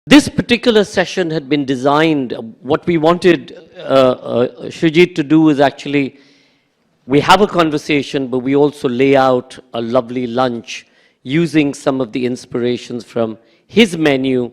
This particular session had been designed, what we wanted Srijith to do is actually, we have a conversation, but we also lay out a lovely lunch using some of the inspirations from his menu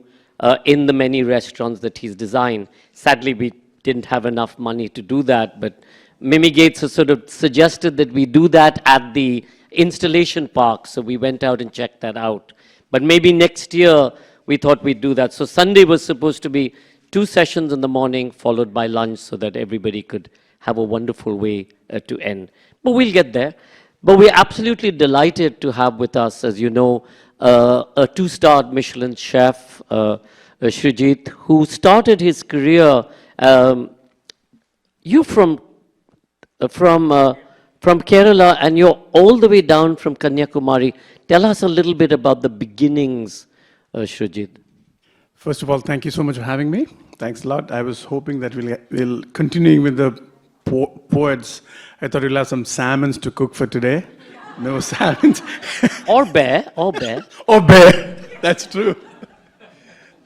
in the many restaurants that he's designed. Sadly, we didn't have enough money to do that, but Mimi Gates has sort of suggested that we do that at the installation park, so we went out and checked that out. But maybe next year, we thought we'd do that. So Sunday was supposed to be 2 sessions in the morning, followed by lunch, so that everybody could have a wonderful way to end. But we'll get there. But we're absolutely delighted to have with us, as you know, a 2-star Michelin chef, Srijith, who started his career. You from Kerala, and you're all the way down from Kanyakumari. Tell us a little bit about the beginnings, Srijith. First of all, thank you so much for having me. Thanks a lot. I was hoping that we'll continuing with the poets. I thought we'll have some salmons to cook for today. No salmons. Or bear. Or bear. That's true.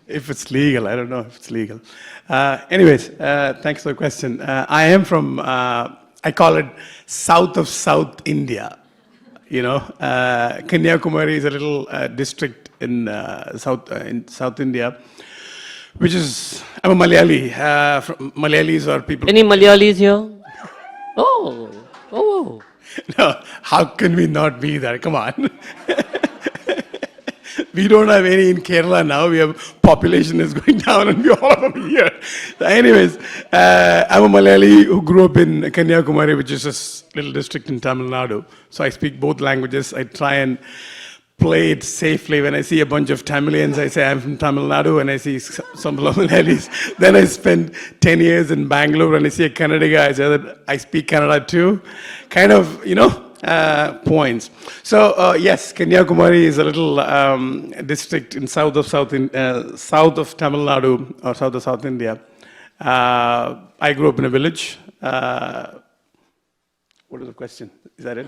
If it's legal, I don't know if it's legal. Anyways, thanks for the question. I am from, I call it south of South India. You know, Kanyakumari is a little district in South India, which is, I'm a Malayali. Malayalis are people. Any Malayalis here? Oh. No, how can we not be there? Come on. We don't have any in Kerala now. We have population is going down and we all of them here. So anyways, I'm a Malayali who grew up in Kanyakumari, which is a little district in Tamil Nadu. So I speak both languages. I try and play it safely. When I see a bunch of Tamilians, I say I'm from Tamil Nadu. When I see some Malayalis, then I spend 10 years in Bangalore. When I see a Kannada guy, I say that I speak Kannada too. Kind of, you know, points. So yes, Kanyakumari is a little district in south of Tamil Nadu or south of South India. I grew up in a village. What is the question? Is that it?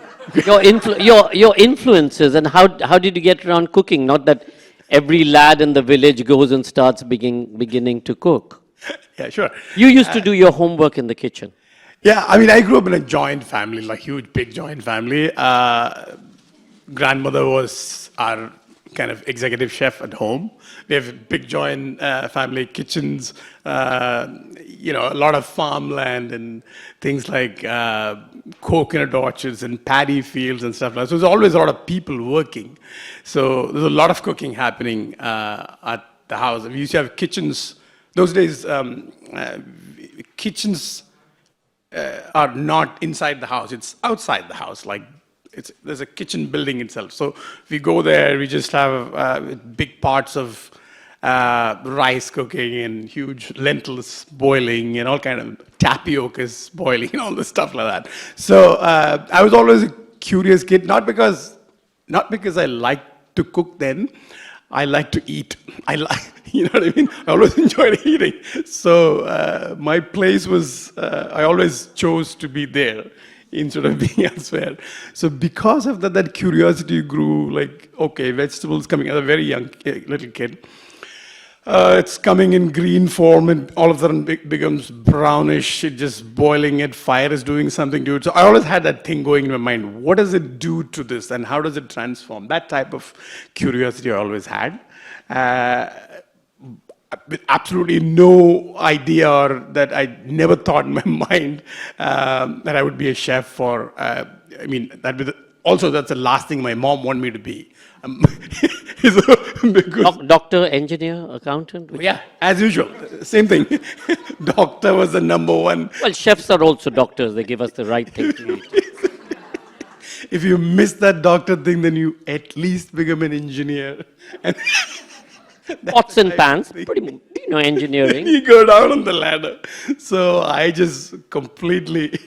Your influences, and how did you get around cooking? Not that every lad in the village goes and starts beginning to cook. Yeah, sure. You used to do your homework in the kitchen. Yeah, I mean, I grew up in a joint family, like huge, big joint family. Grandmother was our kind of executive chef at home. We have a big joint family, kitchens, you know, a lot of farmland and things like coconut orchards and paddy fields and stuff like that. So there's always a lot of people working. So there's a lot of cooking happening at the house. We used to have kitchens. Those days, kitchens are not inside the house, it's outside the house. Like there's a kitchen building itself. So if we go there, we just have big pots of rice cooking and huge lentils boiling and all kind of tapiocas boiling and all this stuff like that. So I was always a curious kid, not because I liked to cook then. I like to eat. You know what I mean? I always enjoyed eating. So my place was, I always chose to be there instead of being elsewhere. So because of that curiosity grew, like, okay, vegetables coming as a very young little kid. It's coming in green form and all of a sudden it becomes brownish, it just boiling it, fire is doing something to it. So I always had that thing going in my mind, what does it do to this and how does it transform? That type of curiosity I always had. With absolutely no idea, or that I never thought in my mind that I would be a chef, or I mean, also that's the last thing my mom wanted me to be. Doctor, engineer, accountant? Yeah, as usual, same thing. Doctor was the number one. Well, chefs are also doctors. They give us the right thing to eat. If you miss that doctor thing, then you at least become an engineer. And pots and pans, pretty, you know, engineering. You go down on the ladder. So I just completely,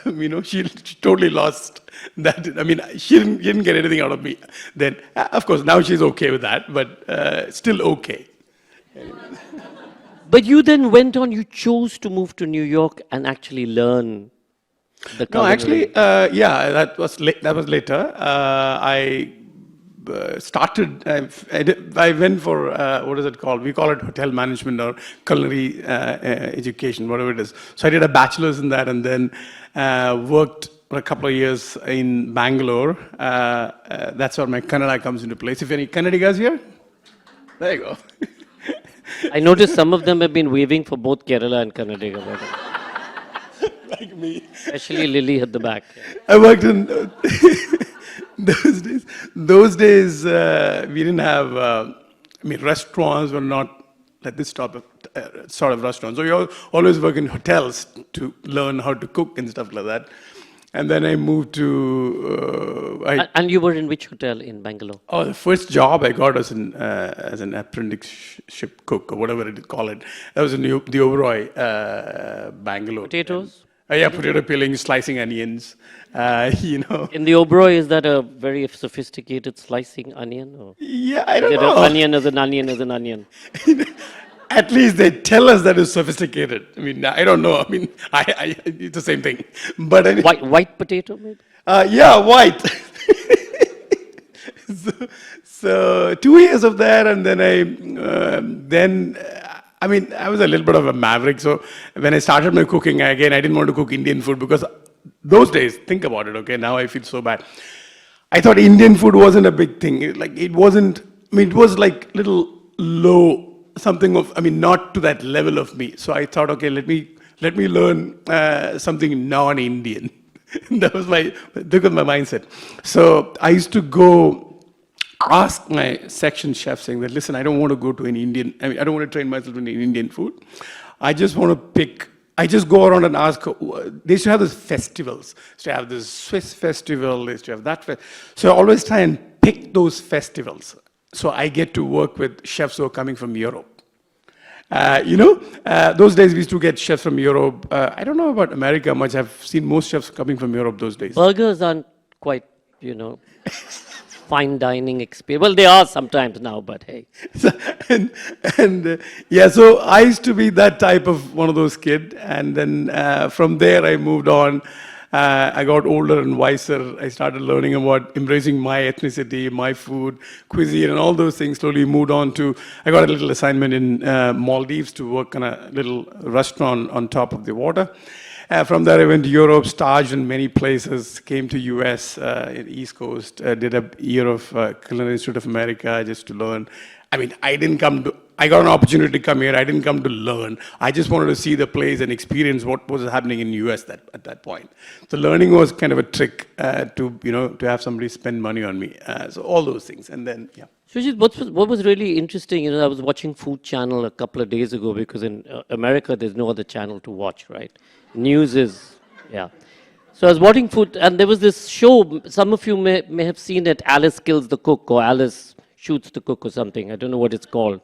you know, she totally lost that. I mean, she didn't get anything out of me then. Of course, now she's okay with that, but still okay. But you then went on, you chose to move to New York and actually learn the culinary. No, actually, yeah, that was later. I started, I went for, what is it called? We call it hotel management or culinary education, whatever it is. So I did a bachelor's in that and then worked for a couple of years in Bangalore. That's where my Kannada comes into place. If any Kannadigas here? There you go. I noticed some of them have been waving for both Kerala and Karnataka. Like me. Especially Lily at the back. I worked in those days we didn't have, restaurants were not like this type of sort of restaurants. So we always work in hotels to learn how to cook and stuff like that. And then I moved to... And you were in which hotel in Bangalore? Oh, the first job I got was as an apprenticeship cook or whatever it call it. That was in the Oberoi, Bangalore. Potatoes? Yeah, potato peeling, slicing onions, In the Oberoi, is that a very sophisticated slicing onion? Or yeah, I don't is it know. an onion as an onion as an onion? At least they tell us that it's sophisticated. I don't know. It's the same thing. But anyway. White potato, maybe? Yeah, white. so 2 years of that, and then I was a little bit of a maverick. So when I started my cooking, again, I didn't want to cook Indian food because those days, think about it, okay? Now I feel so bad. I thought Indian food wasn't a big thing. It wasn't, it was like little low, something of, not to that level of me. So I thought, okay, let me learn something non-Indian. That was my mindset. So I used to go ask my section chef saying that, listen, I don't want to go to an Indian, I don't want to train myself in Indian food. I just want to I just go around and ask, they used to have these festivals. They used to have this Swiss festival, they used to have that So I always try and pick those festivals. So I get to work with chefs who are coming from Europe. Those days we used to get chefs from Europe. I don't know about America much. I've seen most chefs coming from Europe those days. Burgers aren't quite, fine dining experience. Well, they are sometimes now, but hey. So I used to be that type of one of those kids. And then from there I moved on. I got older and wiser. I started learning about embracing my ethnicity, my food, cuisine, and all those things. Slowly moved on to, I got a little assignment in Maldives to work on a little restaurant on top of the water. From there, I went to Europe, staged in many places, came to US, in East Coast, did a year of Culinary Institute of America just to learn. I got an opportunity to come here. I didn't come to learn. I just wanted to see the place and experience what was happening in US at that point. So learning was kind of a trick to have somebody spend money on me. So all those things, and then yeah. Srijith, what was really interesting, I was watching Food Channel a couple of days ago because in America there's no other channel to watch, right? News is, yeah. So I was watching food, and there was this show. Some of you may have seen it. Alice Kills the Cook or Alice Shoots the Cook or something. I don't know what it's called.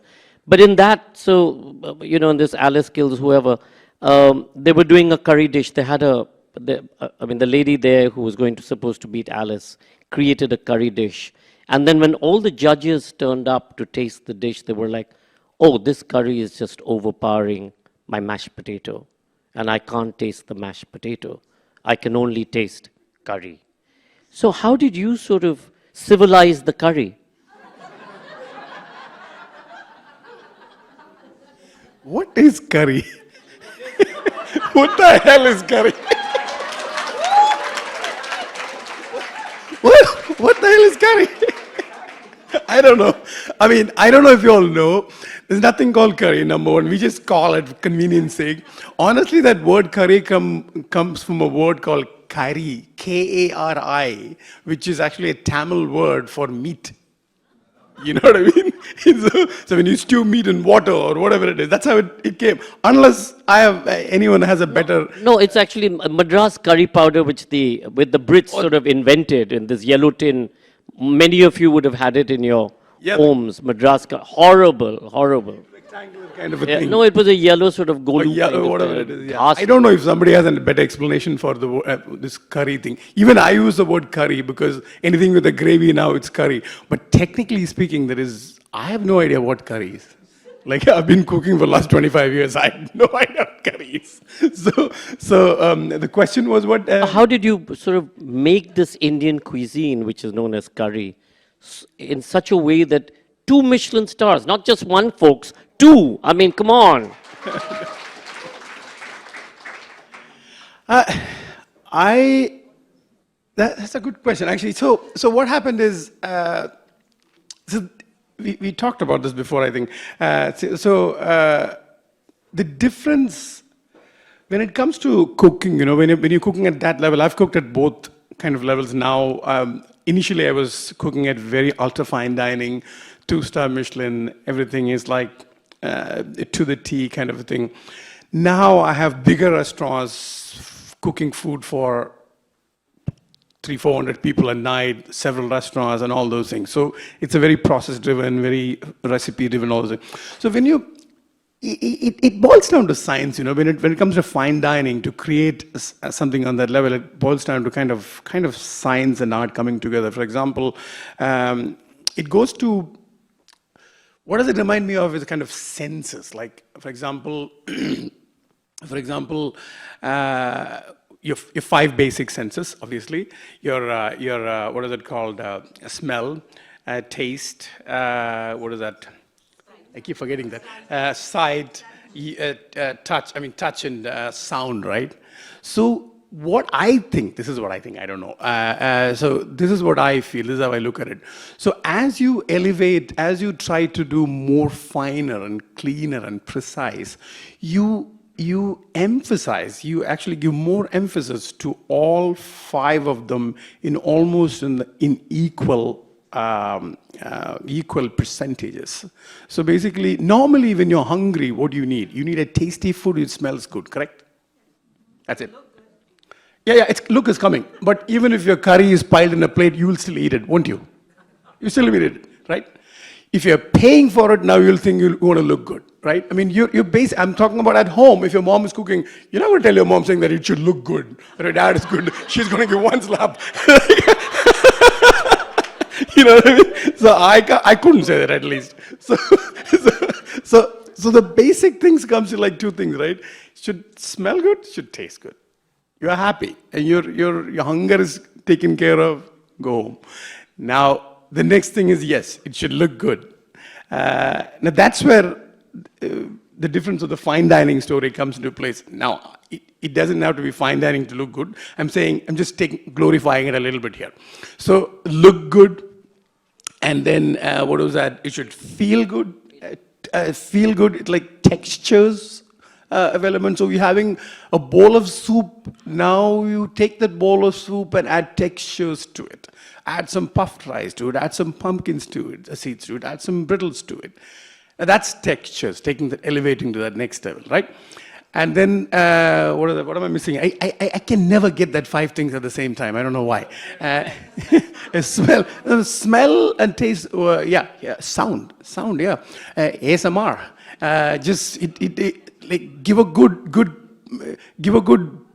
But in that, in this Alice Kills whoever, they were doing a curry dish. They had the lady there who was supposed to beat Alice created a curry dish. And then when all the judges turned up to taste the dish, they were like, oh, this curry is just overpowering my mashed potato. And I can't taste the mashed potato. I can only taste curry. So how did you sort of civilize the curry? What is curry? What the hell is curry? What the hell is curry? I don't know. I don't know if you all know. There's nothing called curry, number one. We just call it for convenience sake. Honestly, that word curry comes from a word called kari, K-A-R-I, which is actually a Tamil word for meat. You know what I mean? So when you stew meat in water or whatever it is, that's how it came. Unless anyone has a better... No, it's actually Madras curry powder, with the Brits sort of invented in this yellow tin. Many of you would have had it in your homes. Madras curry. Horrible. Rectangular kind of a thing. No, it was a yellow sort of golden whatever it is. Yeah. I don't know if somebody has a better explanation for this curry thing. Even I use the word curry because anything with a gravy now, it's curry. But technically speaking, I have no idea what curry is. I've been cooking for the last 25 years. I have no idea what curry is. So the question was what... How did you sort of make this Indian cuisine, which is known as curry, in such a way that 2 Michelin stars, not just one, folks, 2. I mean, come on. That's a good question, actually. So what happened is, so we talked about this before, I think. The difference when it comes to cooking, when you're cooking at that level, I've cooked at both kind of levels now. Initially, I was cooking at very ultra fine dining, 2-star Michelin. Everything is like to the T kind of a thing. Now I have bigger restaurants cooking food for 300-400 people a night, several restaurants and all those things. So it's a very process-driven, very recipe-driven, all those things. So when it boils down to science, when it comes to fine dining, to create something on that level, it boils down to kind of science and art coming together. For example, it goes to, what does it remind me of is kind of senses. Like, for example, your 5 basic senses, obviously. Your what is it called? Smell, taste, what is that? I keep forgetting that. Sight, touch and sound, right? So what I think, this is what I think, I don't know. So this is what I feel, this is how I look at it. So as you elevate, as you try to do more finer and cleaner and precise, you emphasize, you actually give more emphasis to all 5 of them in almost in equal percentages. So basically, normally when you're hungry, what do you need? You need a tasty food, it smells good, correct? That's it. Yeah, look is coming. But even if your curry is piled in a plate, you will still eat it, won't you? You still eat it, right? If you're paying for it, now you'll think you want to look good, right? I mean, I'm talking about at home. If your mom is cooking, you're not going to tell your mom saying that it should look good, or your dad is good. She's going to give one slap. You know what I mean? So I couldn't say that, at least. So the basic things comes to like 2 things, right? Should smell good, should taste good. You're happy, and your hunger is taken care of, go home. Now, the next thing is, yes, it should look good. Now, that's where the difference of the fine dining story comes into place. Now, it doesn't have to be fine dining to look good. I'm just glorifying it a little bit here. So, look good, and then what was that? It should feel good. Feel good, it's like textures element. So, you're having a bowl of soup. Now, you take that bowl of soup and add textures to it. Add some puffed rice to it, add some pumpkins to it, seeds to it, add some brittles to it. Now that's textures, elevating to that next level, right? And then, what am I missing? I can never get that 5 things at the same time. I don't know why. Smell and taste, sound, yeah. ASMR. Like give a good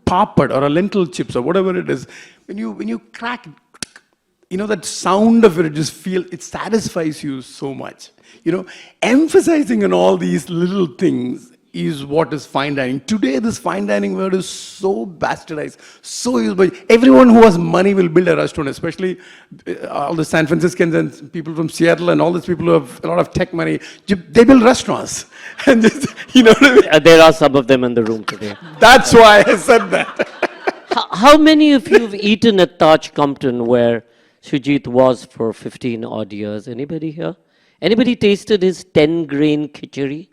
papad or a lentil chips or whatever it is. When you crack, that sound of it, it satisfies you so much. Emphasizing on all these little things is what is fine dining. Today, this fine dining word is so bastardized, so used by everyone who has money will build a restaurant, especially all the San Franciscans and people from Seattle and all these people who have a lot of tech money. They build restaurants. And just, what I mean? There are some of them in the room today. That's why I said that. How many of you have eaten at Taj Campton, where Srijith was for 15 odd years? Anybody here? Anybody tasted his 10-grain khichdi?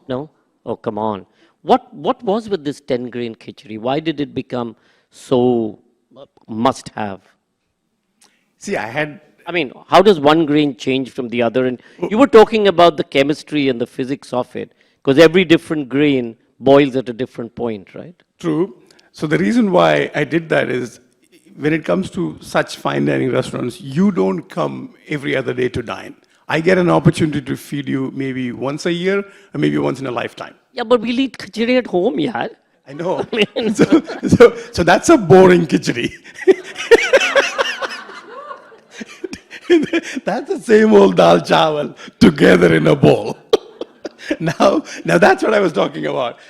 No? Oh, come on. What was with this 10-grain khichdi? Why did it become so must-have? See, how does one grain change from the other? And you were talking about the chemistry and the physics of it, because every different grain boils at a different point, right? True. So the reason why I did that is, when it comes to such fine dining restaurants, you don't come every other day to dine. I get an opportunity to feed you maybe once a year or maybe once in a lifetime. Yeah, but we'll eat khichdi at home, yeah. I know. So that's a boring khichdi. That's the same old dal chawal together in a bowl. Now that's what I was talking about.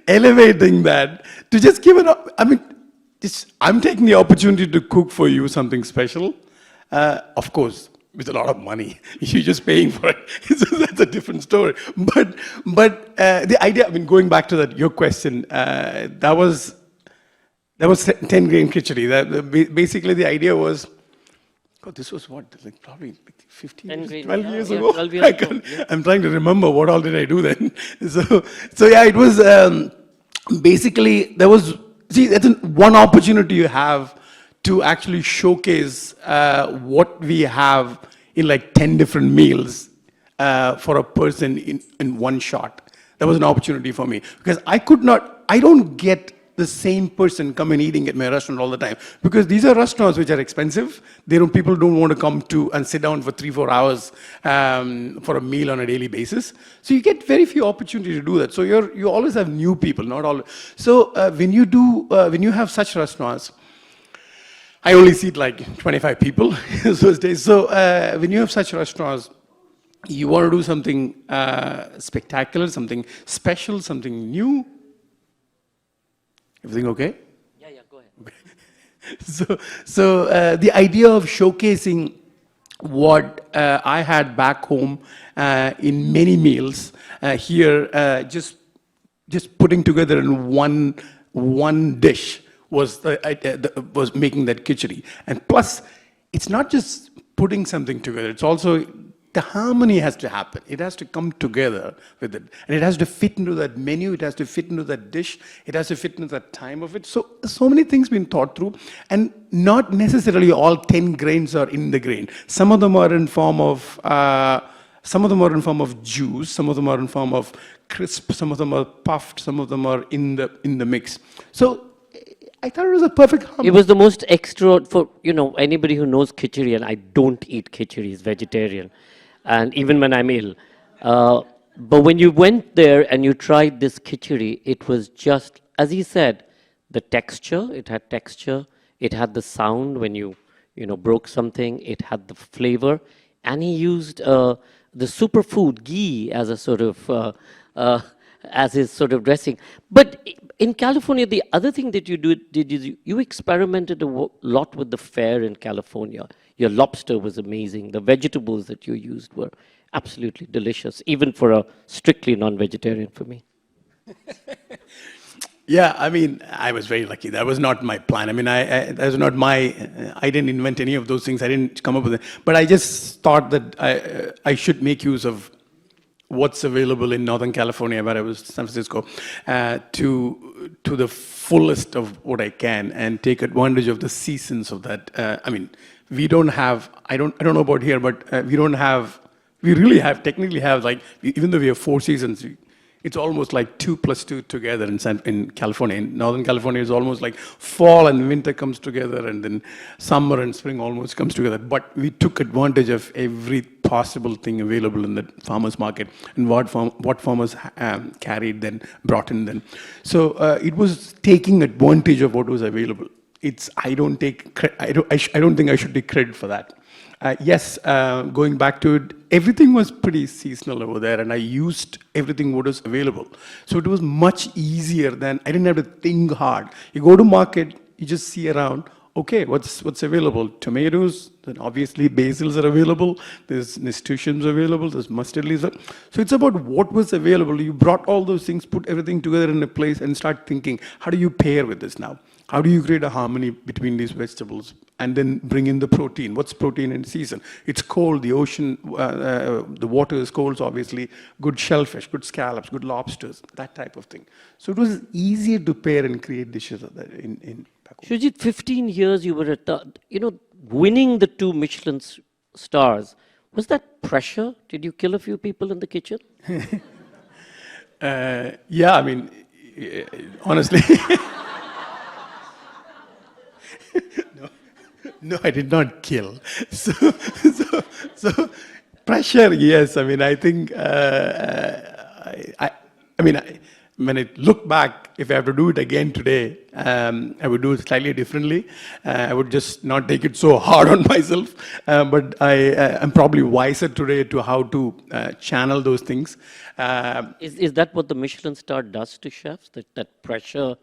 Elevating that to just give it up. I'm taking the opportunity to cook for you something special. Of course, with a lot of money. You're just paying for it. So that's a different story. But the idea, I mean, going back to that, your question, that was 10 grain khichdi. Basically, the idea was, God, this was what, like probably 15 10 years, grain, 12 yeah, years yeah, ago? 12 years ago, yeah. I'm trying to remember what all did I do then. So yeah, it was basically, there was, see, that's one opportunity you have to actually showcase what we have in like 10 different meals for a person in one shot. That was an opportunity for me because I don't get the same person come and eating at my restaurant all the time because these are restaurants which are expensive. People don't want to come to and sit down for 3-4 hours for a meal on a daily basis. So you get very few opportunities to do that. So you always have new people, not all. So when you have such restaurants, I only seat like 25 people those days. So when you have such restaurants, you want to do something spectacular, something special, something new. Everything okay? Yeah, go ahead. So the idea of showcasing what I had back home in many meals here, just putting together in one dish was was making that khichdi. And plus, it's not just putting something together; it's also the harmony has to happen. It has to come together with it. And it has to fit into that menu. It has to fit into that dish. It has to fit into that time of it. So many things been thought through. And not necessarily all 10 grains are in the grain. Some of them are in form of, juice. Some of them are in form of crisp. Some of them are puffed. Some of them are in the mix. So I thought it was a perfect harmony. It was the most extra for, anybody who knows khichdi, and I don't eat khichdi, is vegetarian. And even when I'm ill. But when you went there and you tried this khichdi, it was just, as he said, the texture, it had texture, it had the sound when you broke something, it had the flavor, and he used the superfood ghee as a sort of, as his sort of dressing. But in California, the other thing that you did is you experimented a lot with the fare in California. Your lobster was amazing. The vegetables that you used were absolutely delicious, even for a strictly non-vegetarian for me. Yeah, I mean, I was very lucky. That was not my plan. I mean, that was not my, I didn't invent any of those things. I didn't come up with it. But I just thought that I should make use of what's available in Northern California, where I was, San Francisco, to the fullest of what I can and take advantage of the seasons of that. I mean, we don't have, I don't know about here, but we really have, technically have, like, even though we have 4 seasons, it's almost like 2 + 2 together in California. In Northern California, it's almost like fall and winter comes together, and then summer and spring almost comes together. But we took advantage of every possible thing available in the farmers market and what farmers carried then, brought in then. So it was taking advantage of what was available. I don't think I should take credit for that. Yes, going back to it, everything was pretty seasonal over there, and I used everything what was available. So it was much easier than, I didn't have to think hard. You go to market, you just see around, okay, what's available? Tomatoes, then obviously basils are available, there's nasturtiums available, there's mustard leaves. So it's about what was available. You brought all those things, put everything together in a place and start thinking, how do you pair with this now? How do you create a harmony between these vegetables and then bring in the protein? What's protein in season? It's cold, the ocean, the water is cold, so obviously good shellfish, good scallops, good lobsters, that type of thing. So it was easier to pair and create dishes in back home. Srijith, 15 years you were at winning the 2 Michelin stars. Was that pressure? Did you kill a few people in the kitchen? Yeah, I mean, honestly. No, I did not kill. So pressure, yes. I mean, I think, when I look back, if I have to do it again today, I would do it slightly differently. I would just not take it so hard on myself. But I'm probably wiser today to how to channel those things. Is that what the Michelin star does to chefs? That pressure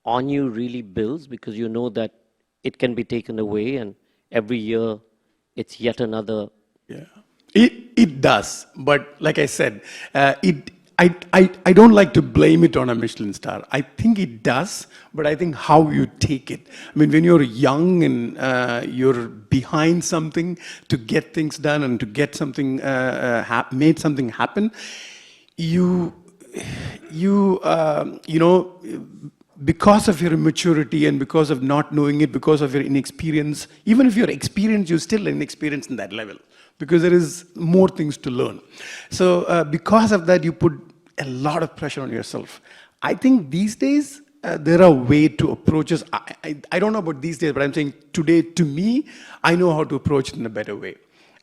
on you really builds because you know that it can be taken away, and every year it's yet another. Yeah, it does. But like I said, I don't like to blame it on a Michelin star. I think it does, but I think how you take it. I mean, when you're young and you're behind something to get things done and to get something made something happen, you know, because of your immaturity and because of not knowing it, because of your inexperience, even if you're experienced, you're still inexperienced in that level because there is more things to learn. So because of that, you put a lot of pressure on yourself. I think these days, there are ways to approach us. I don't know about these days, but I'm saying today, to me, I know how to approach it in a better way.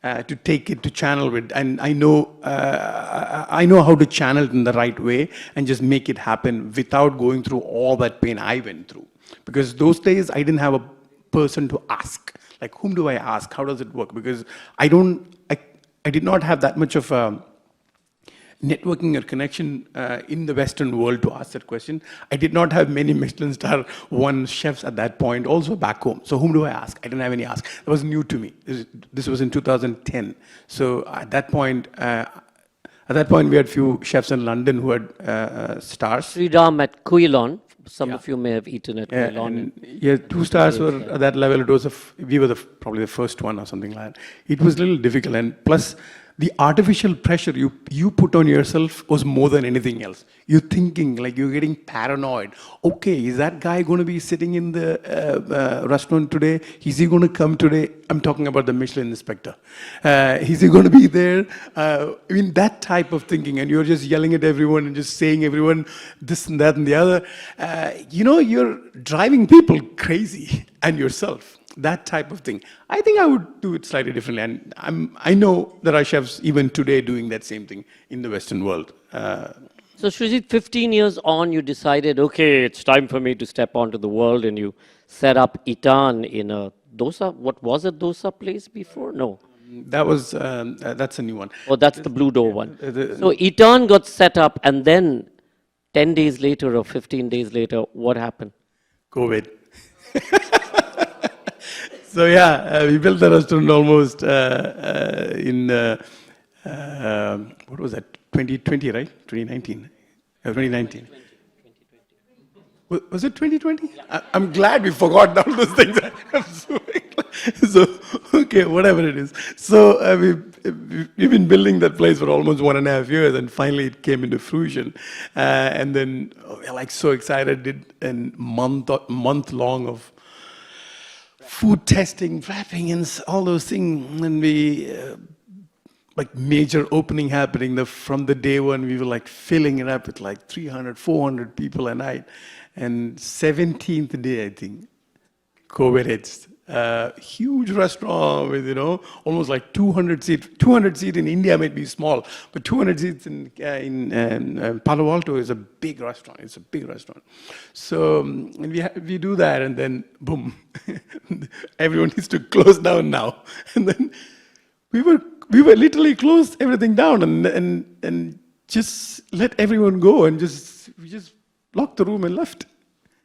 To take it, to channel it, and I know how to channel it in the right way and just make it happen without going through all that pain I went through. Because those days I didn't have a person to ask. Like, whom do I ask? How does it work? Because I did not have that much of a networking or connection in the Western world to ask that question. I did not have many Michelin star one chefs at that point, also back home. So whom do I ask? I didn't have any ask. That was new to me. This was in 2010. So at that point, we had few chefs in London who had stars. Sridham at Cuisine. Some of you may have eaten at Cuisine. Yeah, 2 stars were at that level. It was we were probably the first one or something like that. It was a little difficult, and plus the artificial pressure you put on yourself was more than anything else. You're thinking, like, you're getting paranoid. Okay, is that guy going to be sitting in the restaurant today? Is he going to come today? I'm talking about the Michelin inspector. Is he going to be there? I mean, that type of thinking, and you're just yelling at everyone and just saying everyone this and that and the other. You're driving people crazy and yourself. That type of thing. I think I would do it slightly differently. And I know there are chefs even today doing that same thing in the Western world. So Srijith, 15 years on, you decided, okay, it's time for me to step onto the world, and you set up Ettan in a Dosa. What was a Dosa place before? No. That's a new one. Oh, that's the Blue Door one. So Ettan got set up, and then 10 days later or 15 days later, what happened? COVID. So yeah, we built the restaurant almost in, what was that, 2020, right? 2019. 2019. Was it 2020? Yeah. I'm glad we forgot all those things. So, okay, whatever it is. So we've been building that place for almost 1.5 years, and finally it came into fruition. And then we're like so excited, did a month long of food testing, wrapping, and all those things. And we, like, major opening happening. From the day one, we were like filling it up with like 300, 400 people a night. And 17th day, I think, COVID hits. Huge restaurant with, almost like 200 seats. 200 seats in India might be small, but 200 seats in Palo Alto is a big restaurant. It's a big restaurant. So and we do that, and then boom, everyone needs to close down now. And then we were literally closed everything down and just let everyone go, and we just locked the room and left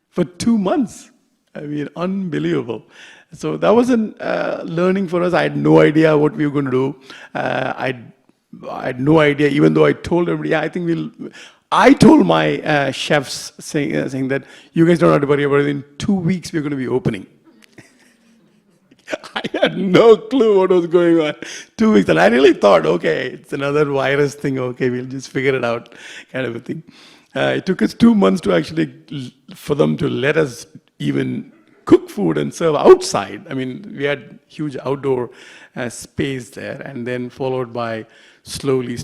for 2 months. I mean, unbelievable. So that was a learning for us. I had no idea what we were going to do. I had no idea, even though I told everybody, yeah, I think I told my chefs saying that you guys don't have to worry about it. In 2 weeks, we're going to be opening. I had no clue what was going on. 2 weeks. And I really thought, okay, it's another virus thing. Okay, we'll just figure it out, kind of a thing. It took us 2 months to for them to let us even cook food and serve outside. I mean, we had huge outdoor space there, and then followed by slowly.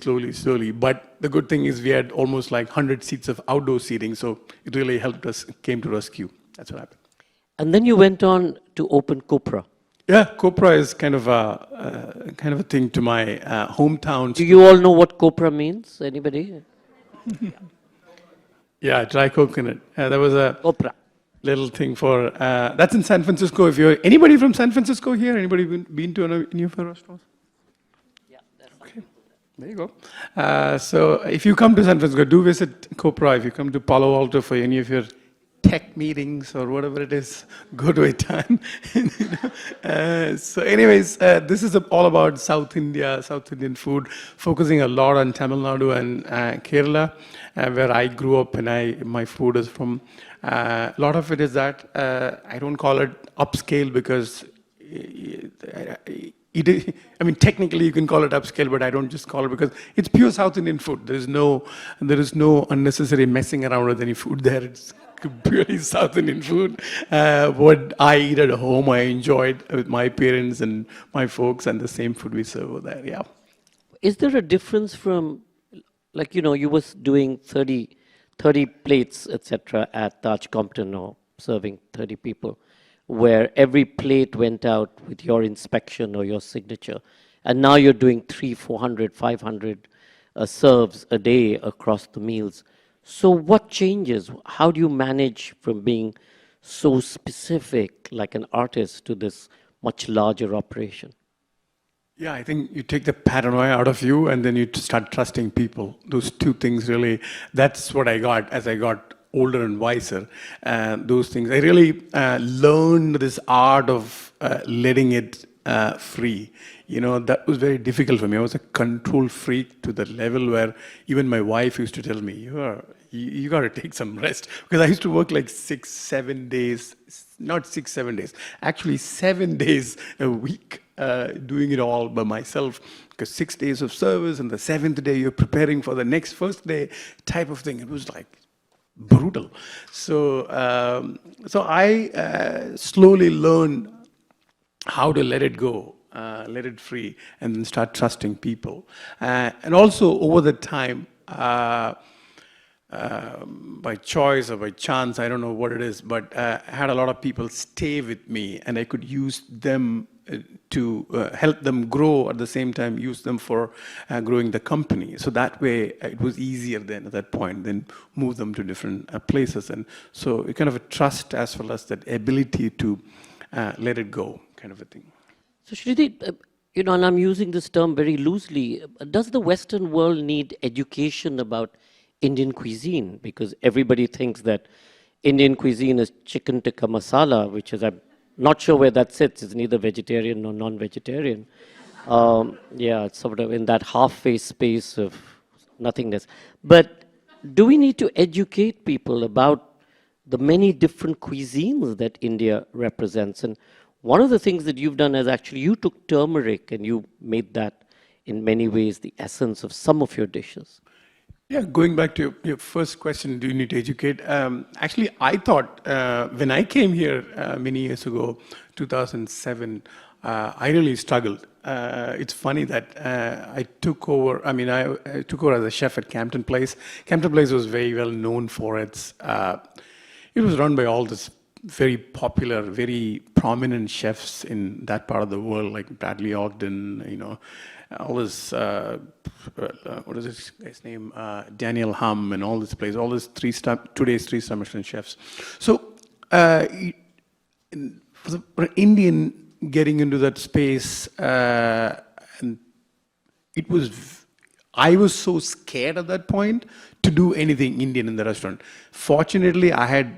But the good thing is we had almost like 100 seats of outdoor seating, so it really helped us, came to rescue. That's what happened. And then you went on to open Copra. Yeah, Copra is kind of a thing to my hometown. Do you all know what Copra means? Anybody? Yeah, dry coconut. There was a Copra. Little thing for that's in San Francisco. If you're anybody from San Francisco here, anybody been to any of your restaurants? Yeah, that's okay. There you go. So if you come to San Francisco, do visit Copra. If you come to Palo Alto for any of your tech meetings or whatever it is, go to Ettan. So anyways, this is all about South India, South Indian food, focusing a lot on Tamil Nadu and Kerala, where I grew up and my food is from. A lot of it is that I don't call it upscale because I mean, technically you can call it upscale, but I don't just call it because it's pure South Indian food. There is no unnecessary messing around with any food there. It's purely South Indian food. What I eat at home, I enjoyed with my parents and my folks, and the same food we serve over there. Yeah. Is there a difference from, like, you were doing 30 plates, etc., at Taj Compton, or serving 30 people, where every plate went out with your inspection or your signature. And now you're doing 300, 400, 500 serves a day across the meals. So what changes? How do you manage from being so specific, like an artist, to this much larger operation? Yeah, I think you take the paranoia out of you and then you start trusting people. Those two things really, that's what I got as I got older and wiser. Those things, I really learned this art of letting it free. That was very difficult for me. I was a control freak to the level where even my wife used to tell me, you got to take some rest. Because I used to work like 6, 7 days, not 6, 7 days, actually 7 days a week, doing it all by myself. Because 6 days of service and the 7th day you're preparing for the next first day type of thing. It was like brutal. So I slowly learned how to let it go, let it free, and then start trusting people. And also over the time, by choice or by chance, I don't know what it is, but I had a lot of people stay with me, and I could use them to help them grow, at the same time use them for growing the company. So that way it was easier then at that point, then move them to different places. And so it kind of a trust as well as that ability to let it go kind of a thing. So Srijith, and I'm using this term very loosely, does the Western world need education about Indian cuisine? Because everybody thinks that Indian cuisine is chicken tikka masala, which is, I'm not sure where that sits. It's neither vegetarian nor non-vegetarian. Yeah, it's sort of in that half-face space of nothingness. But do we need to educate people about the many different cuisines that India represents? And one of the things that you've done is actually you took turmeric and you made that in many ways the essence of some of your dishes. Yeah, going back to your first question, do you need to educate? Actually, I thought when I came here many years ago, 2007, I really struggled. It's funny that I took over as a chef at Campton Place. Campton Place was very well known for its, it was run by all this very popular, very prominent chefs in that part of the world, like Bradley Ogden, all this, what is his guy's name? Daniel Hum and all this place, all this today's 3-star Michelin chefs. So, for an Indian getting into that space, and I was so scared at that point to do anything Indian in the restaurant. Fortunately, I had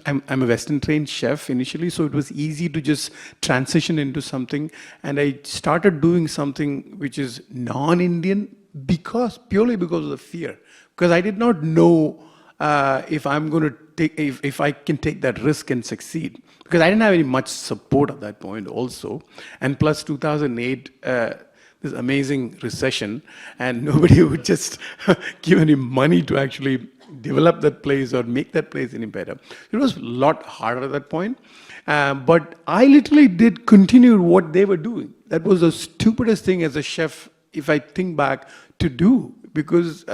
I'm a Western trained chef initially, so it was easy to just transition into something. And I started doing something which is non-Indian purely because of the fear. Because I did not know if I'm going to if I can take that risk and succeed. Because I didn't have any much support at that point also. And plus 2008, this amazing recession, and nobody would just give any money to actually develop that place or make that place any better. It was a lot harder at that point. But I literally did continue what they were doing. That was the stupidest thing as a chef, if I think back, to do. Because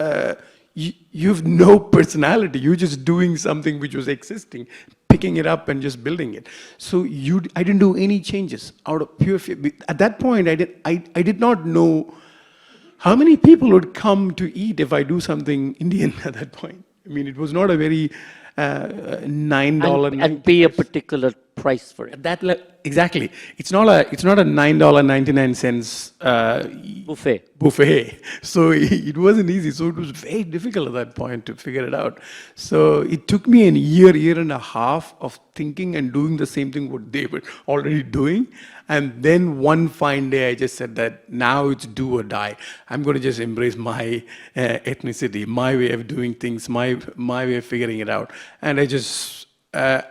you have no personality. You're just doing something which was existing, picking it up and just building it. So I didn't do any changes out of pure fear. At that point, I did not know how many people would come to eat if I do something Indian at that point. I mean, it was not a very $9 and pay a particular price for it. Exactly. It's not a $9.99 buffet. So it wasn't easy. So it was very difficult at that point to figure it out. So it took me a year and a half of thinking and doing the same thing what they were already doing. And then one fine day, I just said that now it's do or die. I'm going to just embrace my ethnicity, my way of doing things, my way of figuring it out. And I just,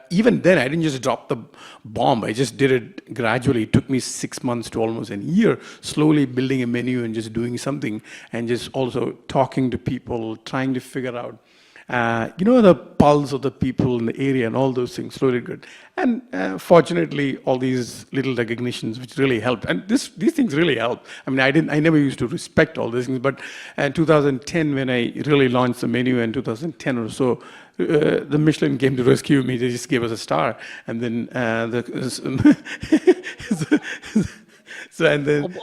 even then, I didn't just drop the bomb. I just did it gradually. It took me 6 months to almost a year, slowly building a menu and just doing something, and just also talking to people, trying to figure out the pulse of the people in the area and all those things, slowly good. And fortunately, all these little recognitions, which really helped. And these things really help. I mean, I never used to respect all these things, but in 2010, when I really launched the menu in 2010 or so, the Michelin came to rescue me. They just gave us a star. And then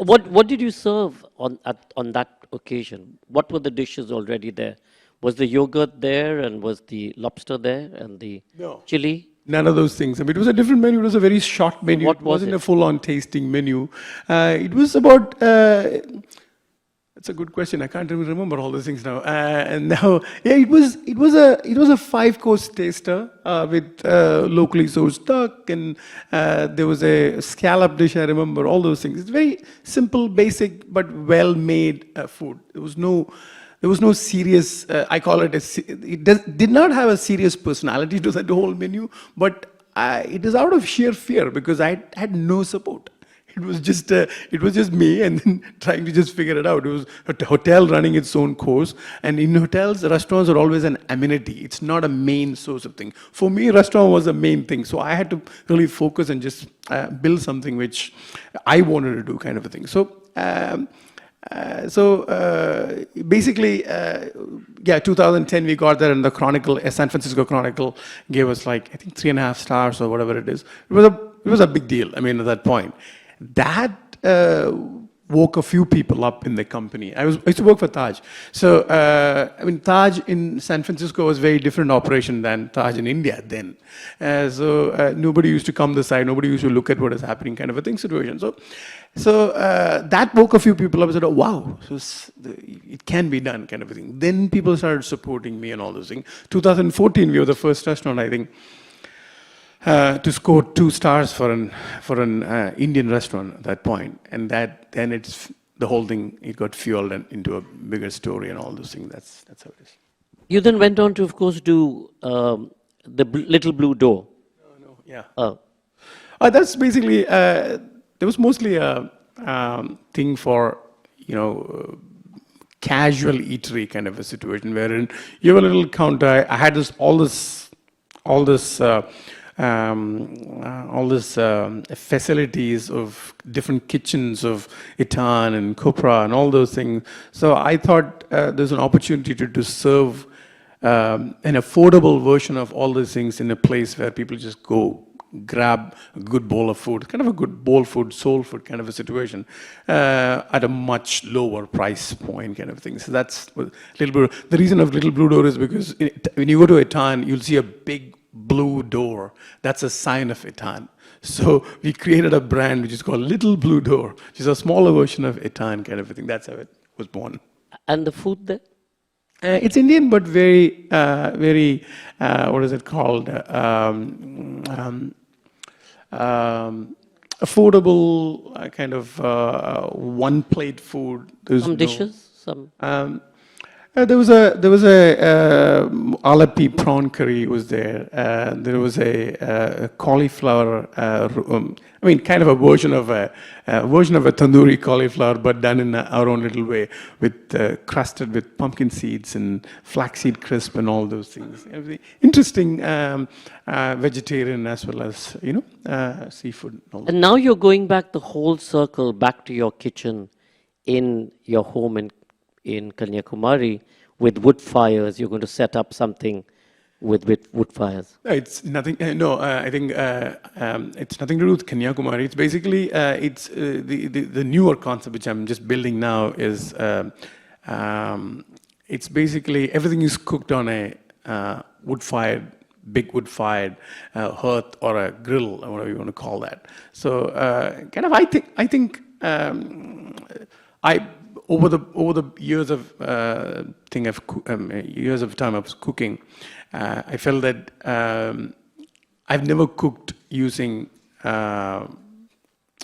What did you serve on that occasion? What were the dishes already there? Was the yogurt there, and was the lobster there, and the chili? None of those things. I mean, it was a different menu. It was a very short menu. What it wasn't was a full-on tasting menu. It was about. That's a good question. I can't even remember all those things now. And now, yeah, it was a 5-course taster with locally sourced duck, and there was a scallop dish. I remember all those things. It's very simple, basic, but well-made food. There was no serious, I call it did not have a serious personality to that whole menu, but it is out of sheer fear because I had no support. It was just me, and then trying to just figure it out. It was a hotel running its own course, and in hotels, restaurants are always an amenity. It's not a main source of thing. For me, restaurant was the main thing, so I had to really focus and just build something which I wanted to do, kind of a thing. So. Basically, 2010 we got there, and the Chronicle, San Francisco Chronicle, gave us I think 3.5 stars or whatever it is. It was a big deal. I mean, at that point, that woke a few people up in the company. I used to work for Taj. So, I mean, Taj in San Francisco was a very different operation than Taj in India then. Nobody used to come this side, nobody used to look at what is happening, kind of a thing situation. So that woke a few people up and said, oh, wow, so it can be done, kind of a thing. Then people started supporting me and all those things. 2014, we were the first restaurant, I think, to score 2 stars for an Indian restaurant at that point. And then it's the whole thing, it got fueled into a bigger story and all those things. That's how it is. You then went on to, of course, do the Little Blue Door. No, yeah. That's basically, there was mostly a thing for, casual eatery kind of a situation wherein you have a little counter. I had all this facilities of different kitchens of Itan and Copra and all those things. So I thought there's an opportunity to serve an affordable version of all these things in a place where people just go grab a good bowl of food, kind of a good bowl food, soul food kind of a situation, at a much lower price point kind of thing. So that's Little Blue. The reason of Little Blue Door is because when you go to Ettan, you'll see a big blue door. That's a sign of Ettan. So we created a brand which is called Little Blue Door, which is a smaller version of Ettan kind of a thing. That's how it was born. And the food there? It's Indian, but very, what is it called? Affordable, kind of one-plate food. Some dishes? Some. There was a Alapi prawn curry was there. There was a cauliflower. Kind of a version of a tandoori cauliflower, but done in our own little way, with crusted with pumpkin seeds and flaxseed crisp and all those things. Interesting, vegetarian as well as seafood. And now you're going back the whole circle back to your kitchen in your home in Kanyakumari with wood fires. You're going to set up something with wood fires. It's nothing. I think it's nothing to do with Kanyakumari. It's basically the newer concept which I'm just building now is it's basically everything is cooked on a wood-fired big wood-fired hearth or a grill, or whatever you want to call that. So kind of, I think I over the years of years of time of cooking, I felt that I've never cooked using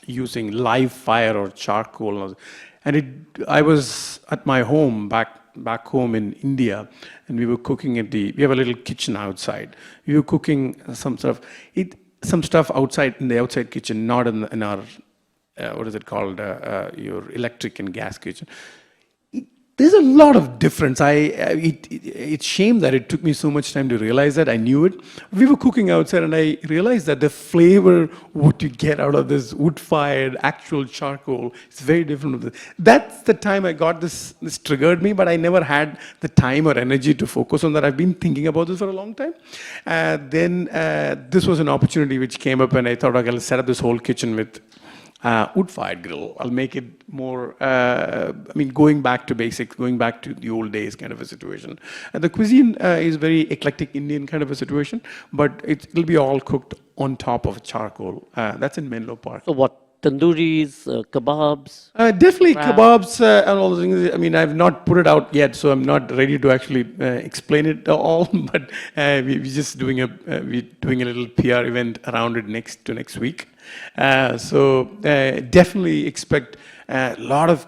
live fire or charcoal, and I was at my home back home in India, and we were cooking we have a little kitchen outside. We were cooking some stuff outside in the outside kitchen, not in our what is it called, your electric and gas kitchen. There's a lot of difference. It's shame that it took me so much time to realize that. I knew it. We were cooking outside, and I realized that the flavor, what you get out of this wood-fired, actual charcoal, is very different. That's the time I got this triggered me, but I never had the time or energy to focus on that. I've been thinking about this for a long time. Then this was an opportunity which came up, and I thought, okay, I'll set up this whole kitchen with wood-fired grill. I'll make it more, going back to basics, going back to the old days kind of a situation. And the cuisine is very eclectic Indian kind of a situation, but it'll be all cooked on top of charcoal. That's in Menlo Park. So what, tandooris, kebabs? Definitely kebabs and all those things. I've not put it out yet, so I'm not ready to actually explain it all. But we're just doing a little PR event around it next week. So definitely expect a lot of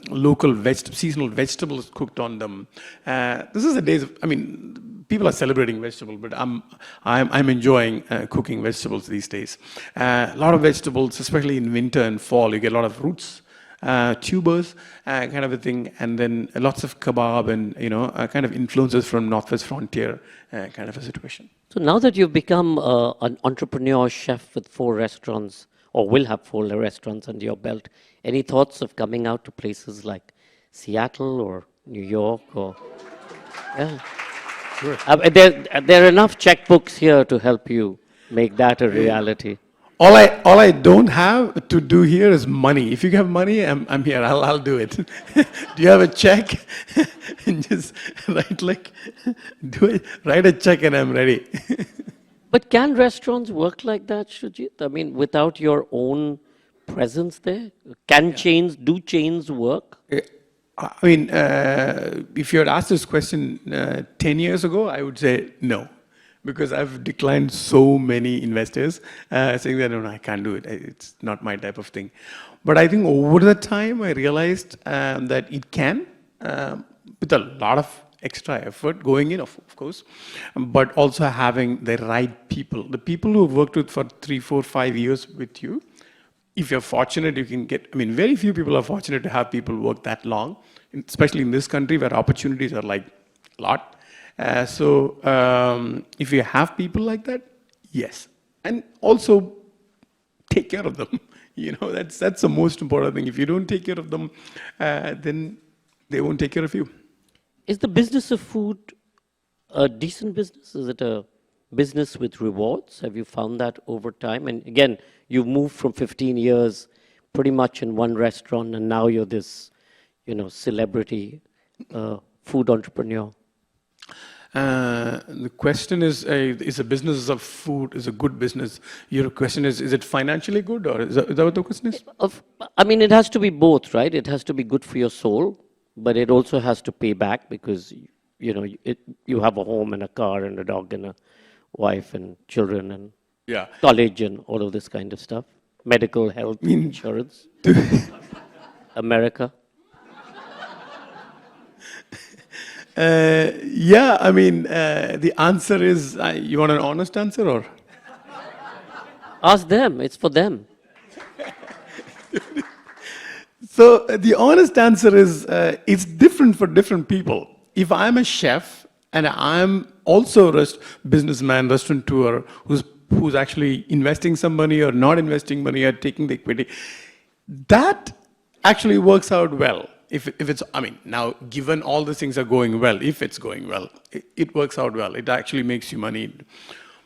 local seasonal vegetables cooked on them. This is the days of, people are celebrating vegetables, but I'm enjoying cooking vegetables these days. A lot of vegetables, especially in winter and fall, you get a lot of roots, tubers, kind of a thing, and then lots of kebab and kind of influences from Northwest Frontier, kind of a situation. So now that you've become an entrepreneur chef with 4 restaurants, or will have 4 restaurants under your belt, any thoughts of coming out to places like Seattle or New York or? Yeah. Sure. There are enough checkbooks here to help you make that a reality. All I don't have to do here is money. If you have money, I'm here. I'll do it. Do you have a check? And just write a check and I'm ready. But can restaurants work like that, Srijith? Without your own presence there? Do chains work? If you had asked this question 10 years ago, I would say no. Because I've declined so many investors saying that, no, I can't do it. It's not my type of thing. But I think over the time, I realized that it can, with a lot of extra effort going in, of course, but also having the right people. The people who have worked with for 3, 4, 5 years with you, if you're fortunate, you can get, very few people are fortunate to have people work that long, especially in this country where opportunities are like a lot. So if you have people like that, yes. And also take care of them. That's the most important thing. If you don't take care of them, then they won't take care of you. Is the business of food a decent business? Is it a business with rewards? Have you found that over time? And again, you've moved from 15 years pretty much in one restaurant, and now you're this, celebrity food entrepreneur. The question is a business of food is a good business? Your question is it financially good, or is that what the question is? It has to be both, right? It has to be good for your soul, but it also has to pay back because, you have a home and a car and a dog and a wife and children and college and all of this kind of stuff. Medical, health, insurance. America. The answer is, you want an honest answer or? Ask them, it's for them. So the honest answer is, it's different for different people. If I'm a chef and I'm also a businessman, restaurateur, who's actually investing some money or not investing money or taking the equity, that actually works out well. If it's, now given all the things are going well, if it's going well, it works out well. It actually makes you money.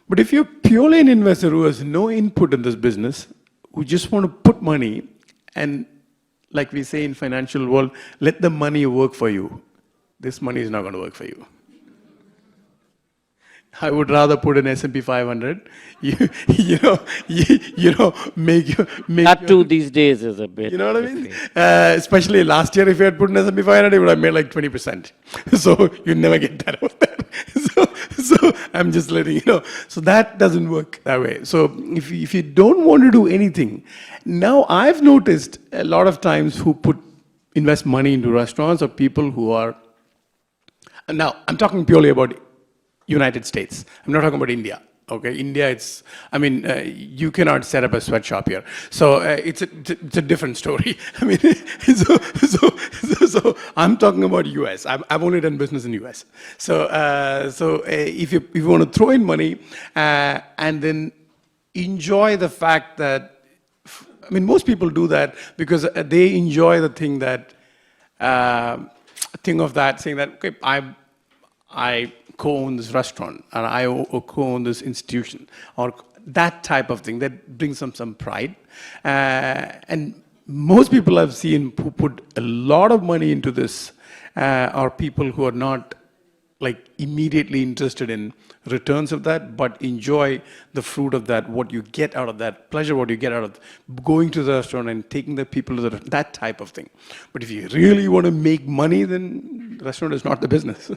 But if you're purely an investor who has no input in this business, who just want to put money and, like we say in financial world, let the money work for you, this money is not going to work for you. I would rather put an S&P 500. Make That too these days is a bit you know what I mean? iffy. Especially last year, if you had put an S&P 500, it would have made like 20%. So you never get that out there. So I'm just letting you know. So that doesn't work that way. So if you don't want to do anything, now I've noticed a lot of times who invest money into restaurants are people who are. Now I'm talking purely about United States. I'm not talking about India. Okay, India, you cannot set up a sweatshop here. So it's a different story. I mean, so I'm talking about US. I've only done business in US. So if you want to throw in money and then enjoy the fact that, most people do that because they enjoy the thing that, saying that, okay, I co-own this restaurant and I co-own this institution, or that type of thing that brings them some pride. And most people I've seen who put a lot of money into this are people who are not like immediately interested in returns of that, but enjoy the fruit of that, what you get out of that, pleasure what you get out of going to the restaurant and taking the people to that type of thing. But if you really want to make money, then the restaurant is not the business.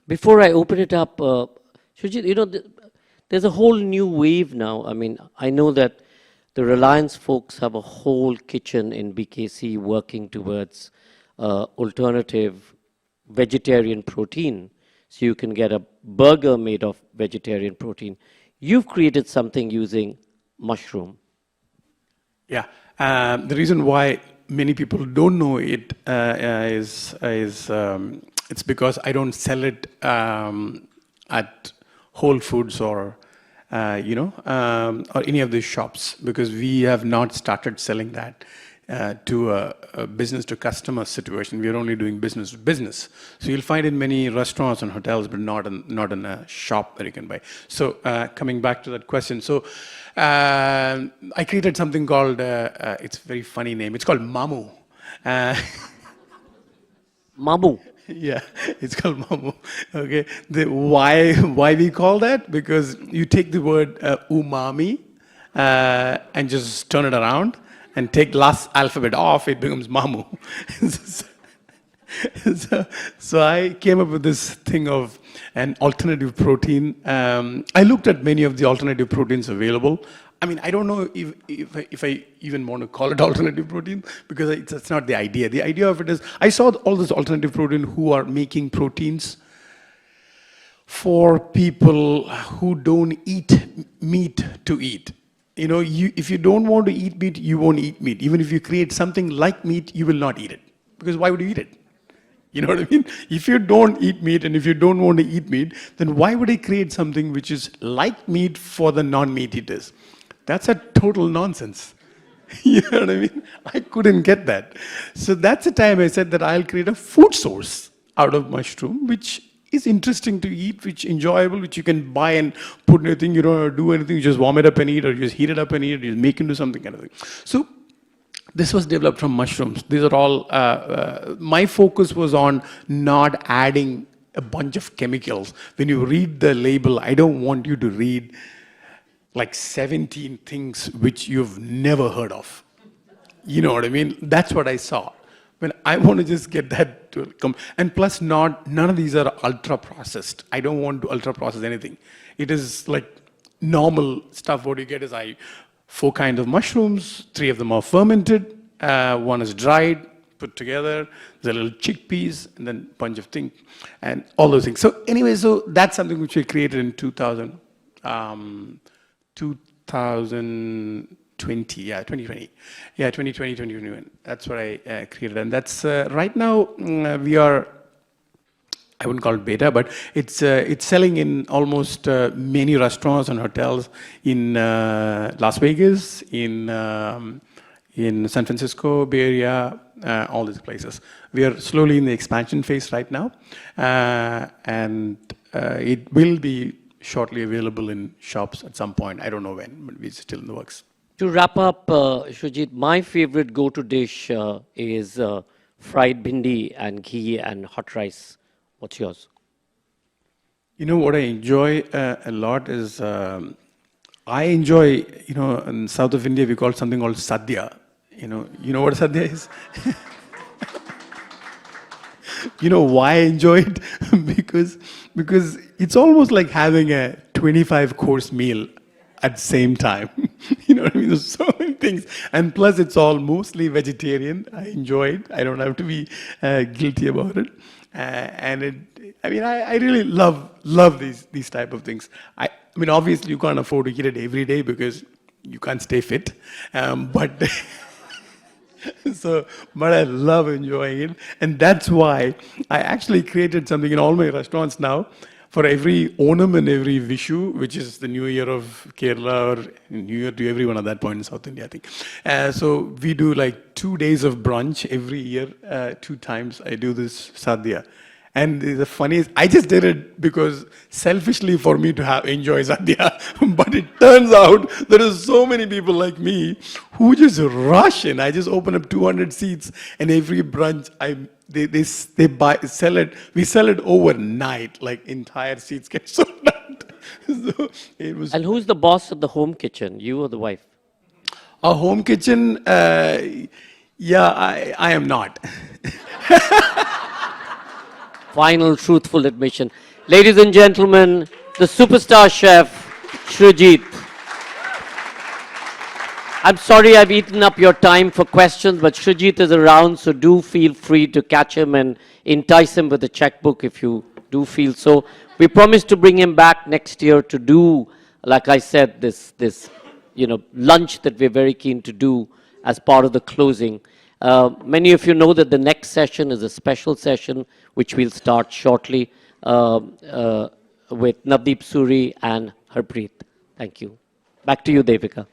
Before I open it up, Srijith, there's a whole new wave now. I know that the Reliance folks have a whole kitchen in BKC working towards alternative vegetarian protein. So you can get a burger made of vegetarian protein. You've created something using mushroom. Yeah. The reason why many people don't know it is it's because I don't sell it at Whole Foods or any of these shops, because we have not started selling that to a business to customer situation. We are only doing business to business. So you'll find in many restaurants and hotels, but not in a shop where you can buy. So coming back to that question, so I created something called it's a very funny name. It's called Mamu. Mamu. Yeah, it's called Mamu. Okay, why we call that? Because you take the word umami and just turn it around and take last alphabet off, it becomes Mamu. So I came up with this thing of an alternative protein. I looked at many of the alternative proteins available. I don't know if I even want to call it alternative protein, because that's not the idea. The idea of it is, I saw all this alternative protein who are making proteins for people who don't eat meat to eat. If you don't want to eat meat, you won't eat meat. Even if you create something like meat, you will not eat it. Because why would you eat it? You know what I mean? If you don't eat meat and if you don't want to eat meat, then why would I create something which is like meat for the non-meat eaters? That's a total nonsense. You know what I mean? I couldn't get that. So that's the time I said that I'll create a food source out of mushroom, which is interesting to eat, which enjoyable, which you can buy and put in your thing. You don't do anything, you just warm it up and eat, or you just heat it up and eat, or you just make into something kind of thing. So this was developed from mushrooms. These are all, my focus was on not adding a bunch of chemicals. When you read the label, I don't want you to read like 17 things which you've never heard of. You know what I mean? That's what I saw. When I want to just get that to come, and plus none of these are ultra processed. I don't want to ultra process anything. It is like normal stuff. What you get is 4 kinds of mushrooms, 3 of them are fermented, 1 is dried, put together, there's a little chickpeas, and then a bunch of things, and all those things. So anyway, so that's something which we created in 2020, 2021. That's what I created. And that's right now we are, I wouldn't call it beta, but it's selling in almost many restaurants and hotels in Las Vegas, in San Francisco, Bay Area, all these places. We are slowly in the expansion phase right now, and it will be shortly available in shops at some point. I don't know when, but we're still in the works. To wrap up, Srijith, my favorite go-to dish is fried bhindi and ghee and hot rice. What's yours? You know what I enjoy a lot is I enjoy, in south of India we call something called Sadya. You know what Sadya is? You know why I enjoy it? because it's almost like having a 25-course meal at the same time. You know what I mean? There's so many things. And plus it's all mostly vegetarian. I enjoy it. I don't have to be guilty about it. I really love these type of things. I mean, obviously you can't afford to eat it every day because you can't stay fit. But but I love enjoying it, and that's why I actually created something in all my restaurants now. For every Onam and every Vishu, which is the New Year of Kerala or New Year to everyone at that point in South India, I think. So we do like 2 days of brunch every year, 2 times. I do this sadhya. And the funniest, I just did it because selfishly for me to enjoy Sadya. But it turns out there are so many people like me who just rush in. I just open up 200 seats, and every brunch sell it. We sell it overnight, like entire seats get sold out. So it was. And who's the boss of the home kitchen, you or the wife? Our home kitchen, I am not. Final truthful admission. Ladies and gentlemen, the superstar chef, Srijith. I'm sorry I've eaten up your time for questions, but Srijith is around, so do feel free to catch him and entice him with a checkbook if you do feel so. We promise to bring him back next year to do, like I said, this lunch that we're very keen to do as part of the closing. Many of you know that the next session is a special session, which we'll start shortly with Navdeep Suri and Harpreet. Thank you. Back to you, Devika.